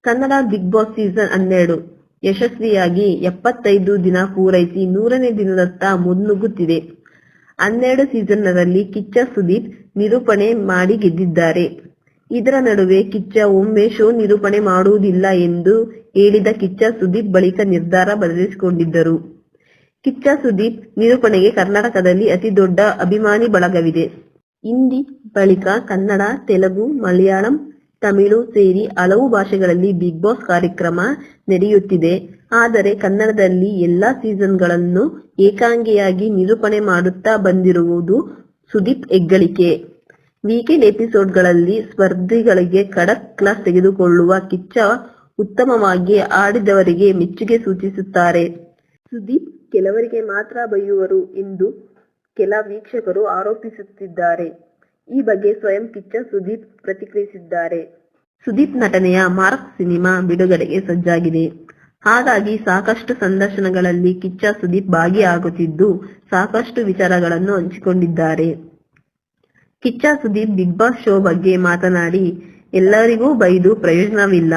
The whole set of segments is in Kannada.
ಕನ್ನಡ ಬಿಗ್ ಬಾಸ್ ಸೀಸನ್ 12 ಯಶಸ್ವಿಯಾಗಿ 75 ದಿನ ಪೂರೈಸಿ 100ನೇ ದಿನದತ್ತ ಮುನ್ನುಗ್ಗುತ್ತಿದೆ. 12 ಸೀಸನ್ನಲ್ಲಿ ಕಿಚ್ಚ ಸುದೀಪ್ ನಿರೂಪಣೆ ಮಾಡಿ ಗೆದ್ದಿದ್ದಾರೆ. ಇದರ ನಡುವೆ ಕಿಚ್ಚ ಒಮ್ಮೆ ಶೋ ನಿರೂಪಣೆ ಮಾಡುವುದಿಲ್ಲ ಎಂದು ಹೇಳಿದ ಕಿಚ್ಚ ಸುದೀಪ್ ಬಳಿಕ ನಿರ್ಧಾರ ಬದಲಿಸಿಕೊಂಡಿದ್ದರು. ಕಿಚ್ಚ ಸುದೀಪ್ ನಿರೂಪಣೆಗೆ ಕರ್ನಾಟಕದಲ್ಲಿ ಅತಿ ದೊಡ್ಡ ಅಭಿಮಾನಿ ಬಳಗವಿದೆ. ಹಿಂದಿ ಬಳಿಕ ಕನ್ನಡ, ತೆಲುಗು, ಮಲಯಾಳಂ, ತಮಿಳು ಸೇರಿ ಹಲವು ಭಾಷೆಗಳಲ್ಲಿ ಬಿಗ್ ಬಾಸ್ ಕಾರ್ಯಕ್ರಮ ನಡೆಯುತ್ತಿದೆ. ಆದರೆ ಕನ್ನಡದಲ್ಲಿ ಎಲ್ಲಾ ಸೀಸನ್ಗಳನ್ನು ಏಕಾಂಗಿಯಾಗಿ ನಿರೂಪಣೆ ಮಾಡುತ್ತಾ ಬಂದಿರುವುದು ಸುದೀಪ್ ಹೆಗ್ಗಳಿಕೆ. ವೀಕೆಂಡ್ ಎಪಿಸೋಡ್ಗಳಲ್ಲಿ ಸ್ಪರ್ಧಿಗಳಿಗೆ ಖಡಕ್ ಕ್ಲಾಸ್ ತೆಗೆದುಕೊಳ್ಳುವ ಕಿಚ್ಚ ಉತ್ತಮವಾಗಿ ಆಡಿದವರಿಗೆ ಮೆಚ್ಚುಗೆ ಸೂಚಿಸುತ್ತಾರೆ. ಸುದೀಪ್ ಕೆಲವರಿಗೆ ಮಾತ್ರ ಬೈಯುವರು ಎಂದು ಕೆಲ ವೀಕ್ಷಕರು ಆರೋಪಿಸುತ್ತಿದ್ದಾರೆ. ಈ ಬಗ್ಗೆ ಸ್ವಯಂ ಕಿಚ್ಚ ಸುದೀಪ್ ಪ್ರತಿಕ್ರಿಯಿಸಿದ್ದಾರೆ. ಸುದೀಪ್ ನಟನೆಯ ಮಾರ್ಕ್ ಸಿನಿಮಾ ಬಿಡುಗಡೆಗೆ ಸಜ್ಜಾಗಿದೆ. ಹಾಗಾಗಿ ಸಾಕಷ್ಟು ಸಂದರ್ಶನಗಳಲ್ಲಿ ಕಿಚ್ಚ ಸುದೀಪ್ ಭಾಗಿಯಾಗುತ್ತಿದ್ದು ಸಾಕಷ್ಟು ವಿಚಾರಗಳನ್ನು ಹಂಚಿಕೊಂಡಿದ್ದಾರೆ. Kichcha Sudeep Bigg Boss show ಬಗ್ಗೆ ಮಾತನಾಡಿ, ಎಲ್ಲರಿಗೂ ಬೈದು ಪ್ರಯೋಜನವಿಲ್ಲ.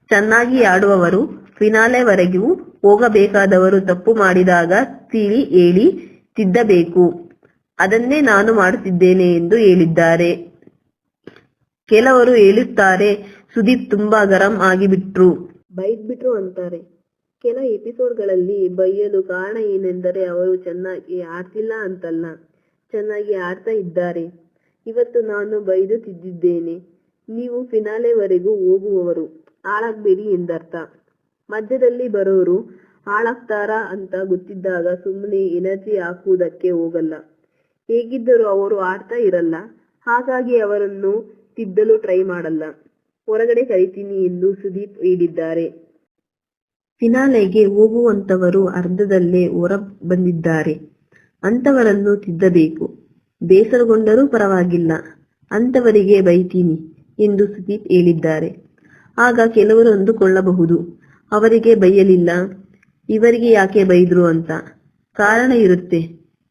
ಚೆನ್ನಾಗಿ ಆಡುವವರು ಫಿನಾಲೆವರೆಗೂ ಹೋಗಬೇಕಾದವರು ತಪ್ಪು ಮಾಡಿದಾಗ ತಿಳಿ ಹೇಳಿ ತಿದ್ದಬೇಕು. ಅದನ್ನೇ ನಾನು ಮಾಡುತ್ತಿದ್ದೇನೆ ಎಂದು ಹೇಳಿದ್ದಾರೆ. ಕೆಲವರು ಹೇಳುತ್ತಾರೆ, ಸುದೀಪ್ ತುಂಬಾ ಗರಂ ಆಗಿಬಿಟ್ರು, ಬೈದ್ಬಿಟ್ರು ಅಂತಾರೆ. ಕೆಲ ಎಪಿಸೋಡ್ಗಳಲ್ಲಿ ಬೈಯಲು ಕಾರಣ ಏನೆಂದರೆ ಅವರು ಚೆನ್ನಾಗಿ ಆಡ್ತಿಲ್ಲ ಅಂತಲ್ಲ, ಚೆನ್ನಾಗಿ ಆಡ್ತಾ ಇದ್ದಾರೆ. ಇವತ್ತು ನಾನು ಬೈದು ತಿದ್ದಿದ್ದೇನೆ. ನೀವು ಫಿನಾಲೆವರೆಗೂ ಹೋಗುವವರು ಹಾಳಾಗ್ಬೇಡಿ ಎಂದರ್ಥ. ಮಧ್ಯದಲ್ಲಿ ಬರೋರು ಹಾಳಾಗ್ತಾರಾ ಅಂತ ಗೊತ್ತಿದ್ದಾಗ ಸುಮ್ಮನೆ ಎನರ್ಜಿ ಹಾಕುವುದಕ್ಕೆ ಹೋಗಲ್ಲ. ಹೇಗಿದ್ದರೂ ಅವರು ಆಡ್ತಾ ಇರಲ್ಲ, ಹಾಗಾಗಿ ಅವರನ್ನು ತಿದ್ದಲು ಟ್ರೈ ಮಾಡಲ್ಲ. ಹೊರಗಡೆ ಕರೀತೀನಿ ಎಂದು ಸುದೀಪ್ ಹೇಳಿದ್ದಾರೆ. ಫಿನಾಲೆಗೆ ಹೋಗುವಂತವರು ಅರ್ಧದಲ್ಲೇ ಹೊರ ಬಂದಿದ್ದಾರೆ, ಅಂತವರನ್ನು ತಿದ್ದಬೇಕು. ಬೇಸರಗೊಂಡರೂ ಪರವಾಗಿಲ್ಲ, ಅಂತವರಿಗೆ ಬೈತೀನಿ ಎಂದು ಸುದೀಪ್ ಹೇಳಿದ್ದಾರೆ. ಆಗ ಕೆಲವರು ಅಂದುಕೊಳ್ಳಬಹುದು, ಅವರಿಗೆ ಬೈಯಲಿಲ್ಲ, ಇವರಿಗೆ ಯಾಕೆ ಬೈದ್ರು ಅಂತ. ಕಾರಣ ಇರುತ್ತೆ.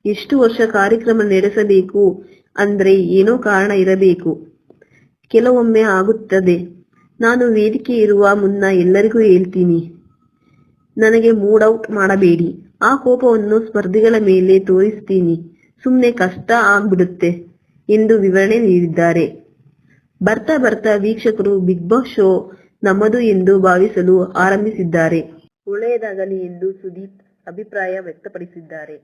ಎಷ್ಟು ವರ್ಷ ಕಾರ್ಯಕ್ರಮ ನಡೆಸಬೇಕು ಅಂದ್ರೆ ಏನೋ ಕಾರಣ ಇರಬೇಕು. ಕೆಲವೊಮ್ಮೆ ಆಗುತ್ತದೆ. ನಾನು ವೇದಿಕೆ ಇರುವ ಮುನ್ನ ಎಲ್ಲರಿಗೂ ಹೇಳ್ತೀನಿ, ನನಗೆ ಮೂಡ್ ಔಟ್ ಮಾಡಬೇಡಿ. ಆ ಕೋಪವನ್ನು ಸ್ಪರ್ಧಿಗಳ ಮೇಲೆ ತೋರಿಸ್ತೀನಿ, ಸುಮ್ನೆ ಕಷ್ಟ ಆಗ್ಬಿಡುತ್ತೆ ಎಂದು ವಿವರಣೆ ನೀಡಿದ್ದಾರೆ. ಬರ್ತಾ ಬರ್ತಾ ವೀಕ್ಷಕರು ಬಿಗ್ ಬಾಸ್ ಶೋ ನಮ್ಮದು ಎಂದು ಭಾವಿಸಲು ಆರಂಭಿಸಿದ್ದಾರೆ. ಒಳ್ಳೆಯದಾಗಲಿ ಎಂದು ಸುದೀಪ್ ಅಭಿಪ್ರಾಯ ವ್ಯಕ್ತಪಡಿಸಿದ್ದಾರೆ.